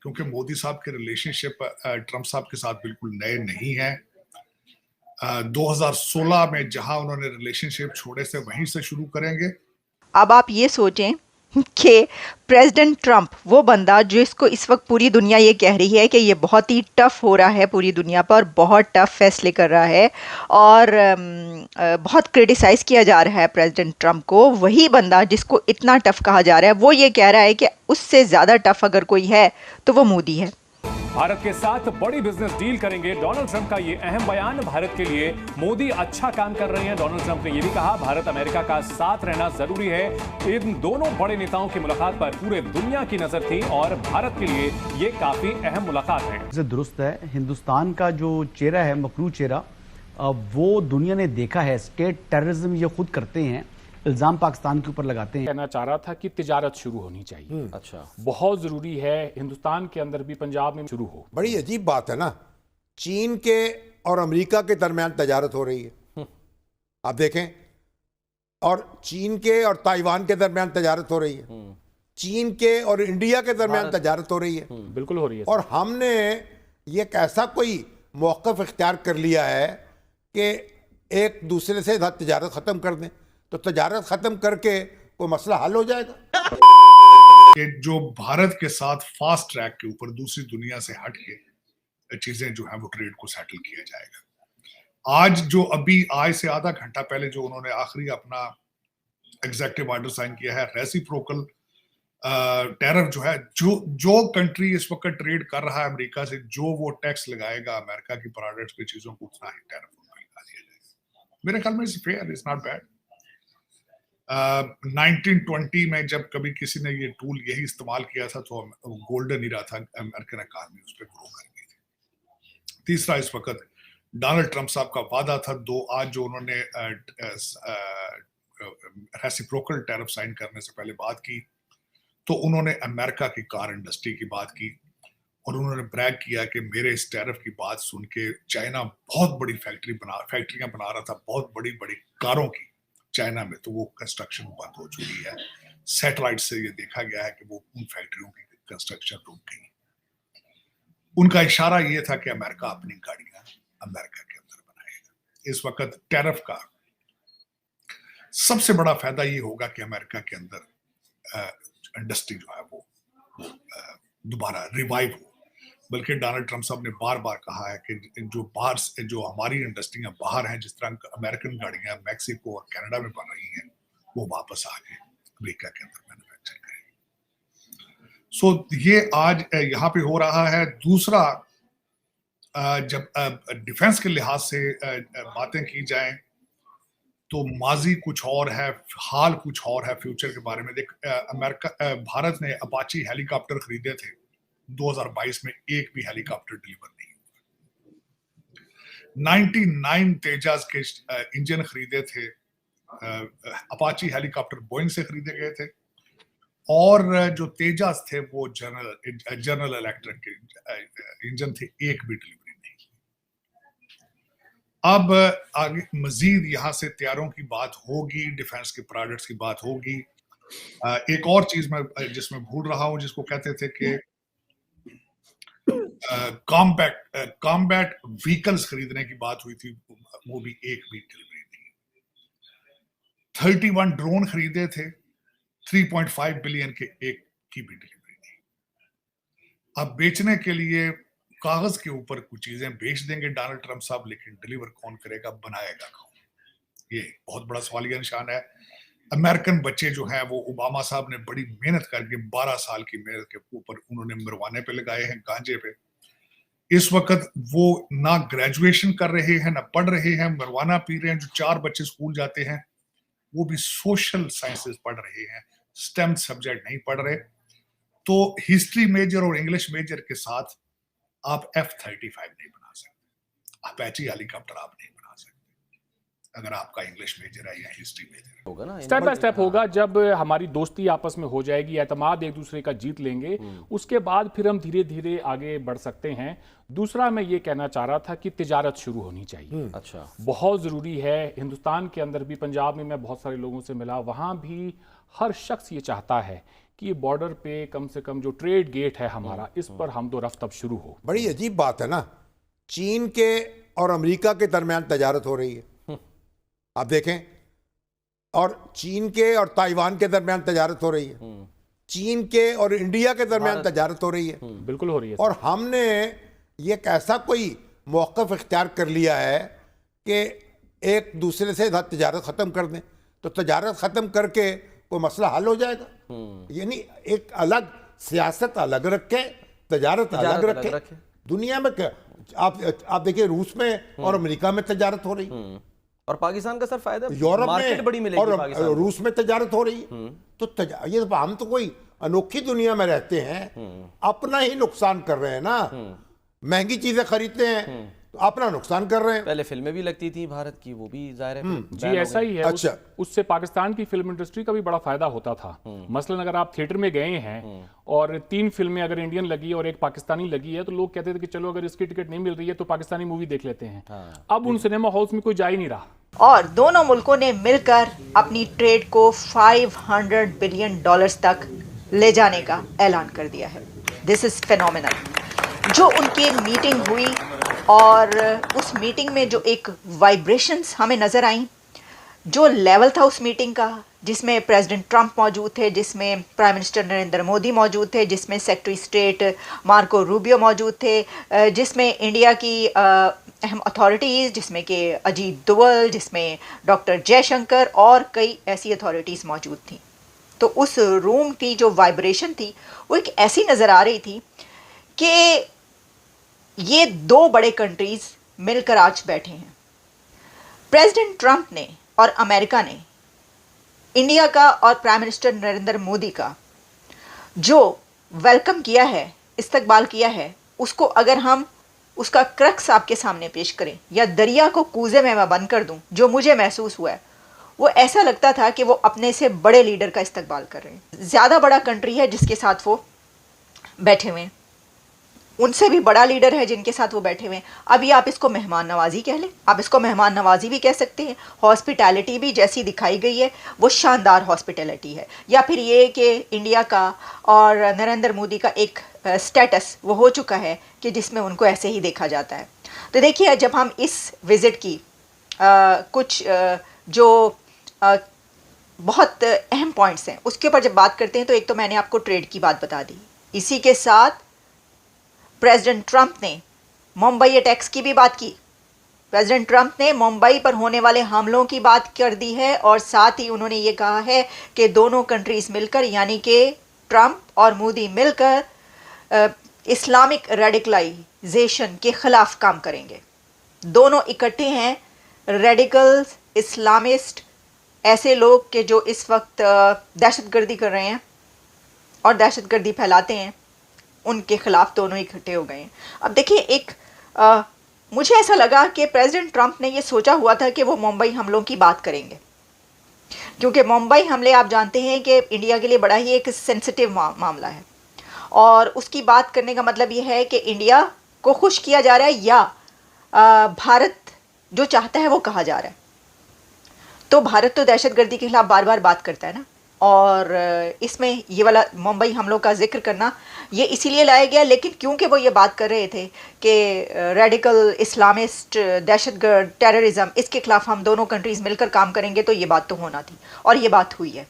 क्योंकि मोदी साहब के रिलेशनशिप ट्रंप साहब के साथ बिल्कुल नए नहीं है। 2016 में जहां उन्होंने रिलेशनशिप छोड़े से वहीं से शुरू करेंगे। अब आप ये सोचें कि प्रेसिडेंट ट्रंप वो बंदा जो इसको इस वक्त पूरी दुनिया ये कह रही है कि ये बहुत ही टफ हो रहा है पूरी दुनिया पर, बहुत टफ फैसले कर रहा है और बहुत क्रिटिसाइज किया जा रहा है प्रेसिडेंट ट्रंप को, वही बंदा जिसको इतना टफ कहा जा रहा है वो ये कह रहा है कि उससे ज़्यादा टफ अगर कोई है तो वो मोदी है। भारत के साथ बड़ी बिजनेस डील करेंगे, डोनाल्ड ट्रंप का ये अहम बयान। भारत के लिए मोदी अच्छा काम कर रहे हैं। डोनाल्ड ट्रंप ने यह भी कहा भारत अमेरिका का साथ रहना जरूरी है। इन दोनों बड़े नेताओं की मुलाकात पर पूरे दुनिया की नजर थी और भारत के लिए ये काफी अहम मुलाकात है। दुरुस्त है, हिंदुस्तान का जो चेहरा है, मकरू चेहरा, वो दुनिया ने देखा है। स्टेट टेररिज्म ये खुद करते हैं, इल्जाम पाकिस्तान के ऊपर लगाते हैं। कहना चाह रहा था कि तिजारत शुरू होनी चाहिए। अच्छा, बहुत जरूरी है हिंदुस्तान के अंदर भी, पंजाब में शुरू हो। बड़ी अजीब बात है ना, चीन के और अमेरिका के दरमियान तजारत हो रही है, आप देखें, और चीन के और ताइवान के दरमियान तजारत हो रही है, चीन के और इंडिया के दरमियान तजारत हो रही है। बिल्कुल हो रही है। और हमने ये एक ऐसा कोई मौक़िफ़ इख्तियार कर लिया है कि एक दूसरे से तजारत ख़त्म कर दें, तो तजारत ख़त्म करके कोई मसला हल हो जाएगा। कि जो भारत के साथ फास्ट ट्रैक के ऊपर दूसरी दुनिया से हट के चीजें जो है वो ट्रेड को सेटल किया जाएगा। आज जो अभी आज से आधा घंटा पहले जो उन्होंने आखिरी अपना एग्जीक्यूटिव ऑर्डर साइन किया है, रेसिप्रोकल टैरिफ जो है, जो कंट्री इस वक्त ट्रेड कर रहा है अमेरिका से, जो वो टैक्स लगाएगा अमेरिका की प्रोडक्ट्स पे चीजों को, उतना ही टैरिफ लगा दिया जाएगा। मेरे ख्याल में it's fair, it's not bad. 1920 में जब कभी किसी ने ये टूल यही इस्तेमाल किया था तो गोल्डन ईरा था, अमेरिकन इकॉनमी उस पर ग्रो कर गई थी। तीसरा, इस वक्त डोनाल्ड ट्रंप साहब का वादा था आज जो उन्होंने रेसिप्रोकल टैरिफ साइन करने से पहले बात की, तो उन्होंने अमेरिका की कार इंडस्ट्री की बात की और उन्होंने ब्रैग किया कि मेरे इस टैरिफ की बात सुन के चाइना बहुत बड़ी फैक्ट्रियां बना रहा था, बहुत बड़ी बड़ी कारों की चाइना में, तो वो कंस्ट्रक्शन बंद हो चुकी है। सैटेलाइट से ये देखा गया है कि वो उन फैक्ट्रियों की कंस्ट्रक्शन रुक गई। उनका इशारा ये था कि अमेरिका अपनी गाड़ियां अमेरिका के अंदर बनाएगा। इस वक्त टैरिफ का सबसे बड़ा फायदा ये होगा कि अमेरिका के अंदर इंडस्ट्री जो है वो दोबारा रिवाइव हो। बल्कि डोनाल्ड ट्रंप साहब ने बार बार कहा है कि जो हमारी इंडस्ट्रियां बाहर हैं, जिस तरह अमेरिकन गाड़ियां मैक्सिको और कनाडा में बन रही हैं, वो वापस आ गए अमेरिका के अंदर मैन्युफैक्चर करें। सो ये आज यहाँ पे हो रहा है। दूसरा, जब डिफेंस के लिहाज से बातें की जाएं तो माजी कुछ और है, हाल कुछ और है। फ्यूचर के बारे में भारत ने अपाची हेलीकॉप्टर खरीदे थे 2022 में, एक भी हेलीकॉप्टर डिलीवर नहीं हुआ। 99 तेजास के इंजन खरीदे थे, अपाची हेलीकॉप्टर बोइंग से खरीदे गए थे, और जो तेजास थे वो जनरल इलेक्ट्रिक के इंजन थे, एक भी डिलीवरी नहीं। अब आगे मजीद यहां से तैयारों की बात होगी, डिफेंस के प्रोडक्ट्स की बात होगी। एक और चीज मैं जिसमें भूल रहा हूं, जिसको कहते थे कि कॉम्बैट व्हीकल्स खरीदने की बात हुई थी, वो भी एक भी डिलीवरी नहीं। 31 ड्रोन खरीदे थे, 3.5 बिलियन के, एक की भी डिलीवरी नहीं। अब बेचने के लिए कागज के ऊपर कुछ चीजें बेच देंगे डोनाल्ड ट्रंप साहब, लेकिन डिलीवर कौन करेगा, बनाएगा कौन? ये बहुत बड़ा सवालिया निशान है। अमेरिकन बच्चे जो हैं वो ओबामा साहब ने बड़ी मेहनत करके 12 साल की मेहनत के ऊपर उन्होंने मरवाने पे लगाए हैं, गांजे पे। इस वक्त वो ना ग्रेजुएशन कर रहे हैं, ना पढ़ रहे हैं, मरवाना पी रहे हैं। जो 4 बच्चे स्कूल जाते हैं वो भी सोशल साइंसेस पढ़ रहे हैं, स्टेम सब्जेक्ट नहीं पढ़ रहे। तो हिस्ट्री मेजर और इंग्लिश मेजर के साथ आप F-35 नहीं बना सकते, अपाची हेलीकॉप्टर आप नहीं बना सकते अगर आपका इंग्लिश मेजर है या हिस्ट्री मेजर होगा ना। स्टेप बाय स्टेप होगा। जब हमारी दोस्ती आपस में हो जाएगी, एतमाद एक दूसरे का जीत लेंगे, उसके बाद फिर हम धीरे धीरे आगे बढ़ सकते हैं। दूसरा, मैं ये कहना चाह रहा था कि तिजारत शुरू होनी चाहिए। अच्छा, बहुत ज़रूरी है। हिंदुस्तान के अंदर भी, पंजाब में मैं बहुत सारे लोगों से मिला, वहाँ भी हर शख्स ये चाहता है कि ये बॉर्डर पे कम से कम जो ट्रेड गेट है हमारा, इस पर हम दो रफ्त अब शुरू हो। बड़ी अजीब बात है ना, चीन के और अमेरिका के दरमियान तजारत हो रही है, आप देखें, और चीन के और ताइवान के दरमियान तजारत हो रही है, चीन के और इंडिया के दरमियान तजारत हो रही है, बिल्कुल हो रही है। और हमने ये ऐसा कोई मौक़िफ़ इख्तियार कर लिया है कि एक दूसरे से तजारत ख़त्म कर दें, तो तजारत ख़त्म करके कोई मसला हल हो जाएगा। यानी एक अलग सियासत अलग रखे, तजारत अलग रखे। दुनिया में क्या, आप देखिए रूस में और अमेरिका में तजारत हो रही, और पाकिस्तान का सर फायदा, यूरोप मार्केट में बड़ी मिलेगी और पाकिस्तान को। रूस में तजारत हो रही है। तो ये तो हम तो कोई अनोखी दुनिया में रहते हैं, अपना ही नुकसान कर रहे हैं ना। महंगी चीजें खरीदते हैं तो अपना नुकसान कर रहे हैं। पहले फिल्में भी लगती थी भारत की, वो भी जाहिर है जी ऐसा ही है। अच्छा। उससे पाकिस्तान की फिल्म इंडस्ट्री का भी बड़ा फायदा होता था। मसलन अगर आप थिएटर में गए हैं और 3 फिल्में अगर इंडियन लगी और एक पाकिस्तानी लगी है, तो लोग कहते थे कि चलो अगर इसकी टिकट नहीं मिल रही है तो पाकिस्तानी मूवी देख लेते हैं। अब उन सिनेमा हॉल्स में कोई जा ही नहीं रहा। और दोनों मुल्कों ने मिलकर अपनी ट्रेड को $500 बिलियन तक ले जाने का ऐलान कर दिया है। This is phenomenal. जो उनकी मीटिंग हुई और उस मीटिंग में जो एक वाइब्रेशंस हमें नज़र आई, जो लेवल था उस मीटिंग का, जिसमें प्रेसिडेंट ट्रंप मौजूद थे, जिसमें प्राइम मिनिस्टर नरेंद्र मोदी मौजूद थे, जिसमें सेक्रेटरी स्टेट मार्को रूबियो मौजूद थे, जिसमें इंडिया की अहम अथॉरिटीज़, जिसमें कि अजीत दोवल, जिसमें डॉक्टर जयशंकर और कई ऐसी अथॉरिटीज़ मौजूद थी। तो उस रूम की जो वाइब्रेशन थी वो एक ऐसी नज़र आ रही थी कि ये 2 बड़े कंट्रीज़ मिलकर आज बैठे हैं। प्रेसिडेंट ट्रंप ने और अमेरिका ने इंडिया का और प्राइम मिनिस्टर नरेंद्र मोदी का जो वेलकम किया है, इस्तकबाल किया है, उसको अगर हम उसका क्रक्स आपके सामने पेश करें या दरिया को कूजे में मैं बंद कर दूं, जो मुझे महसूस हुआ है, वो ऐसा लगता था कि वो अपने से बड़े लीडर का इस्तकबाल कर रहे हैं। ज़्यादा बड़ा कंट्री है जिसके साथ वो बैठे हुए हैं, उनसे भी बड़ा लीडर है जिनके साथ वो बैठे हुए हैं। अभी आप इसको मेहमान नवाजी कह लें, आप इसको मेहमान नवाजी भी कह सकते हैं। हॉस्पिटैलिटी भी जैसी दिखाई गई है वो शानदार हॉस्पिटैलिटी है। या फिर ये कि इंडिया का और नरेंद्र मोदी का एक स्टेटस वो हो चुका है कि जिसमें उनको ऐसे ही देखा जाता है। तो देखिए, जब हम इस विज़िट की कुछ जो बहुत अहम पॉइंट्स हैं उसके ऊपर जब बात करते हैं, तो एक तो मैंने आपको ट्रेड की बात बता दी, इसी के साथ प्रेसिडेंट ट्रंप ने मुंबई अटैक्स की भी बात की। प्रेसिडेंट ट्रंप ने मुंबई पर होने वाले हमलों की बात कर दी है और साथ ही उन्होंने ये कहा है कि दोनों कंट्रीज़ मिलकर, यानी कि ट्रंप और मोदी मिलकर इस्लामिक रेडिकलाइजेशन के ख़िलाफ़ काम करेंगे। दोनों इकट्ठे हैं, रेडिकल्स, इस्लामिस्ट, ऐसे लोग के जो इस वक्त दहशतगर्दी कर रहे हैं और दहशतगर्दी फैलाते हैं, उनके खिलाफ दोनों इकट्ठे हो गए हैं। अब देखिए, मुझे ऐसा लगा कि प्रेसिडेंट ट्रंप ने ये सोचा हुआ था कि वो मुंबई हमलों की बात करेंगे, क्योंकि मुंबई हमले आप जानते हैं कि इंडिया के लिए बड़ा ही एक सेंसिटिव मामला है, और उसकी बात करने का मतलब ये है कि इंडिया को खुश किया जा रहा है या भारत जो चाहता है वो कहा जा रहा है। तो भारत तो दहशतगर्दी के खिलाफ बार बार बात करता है ना, और इसमें ये वाला मुंबई हमलों का जिक्र करना ये इसीलिए लाया गया, लेकिन क्योंकि वो ये बात कर रहे थे कि रेडिकल इस्लामिस्ट, दहशतगर्द, टेररिज्म, इसके खिलाफ हम दोनों कंट्रीज़ मिलकर काम करेंगे, तो ये बात तो होना थी और ये बात हुई है।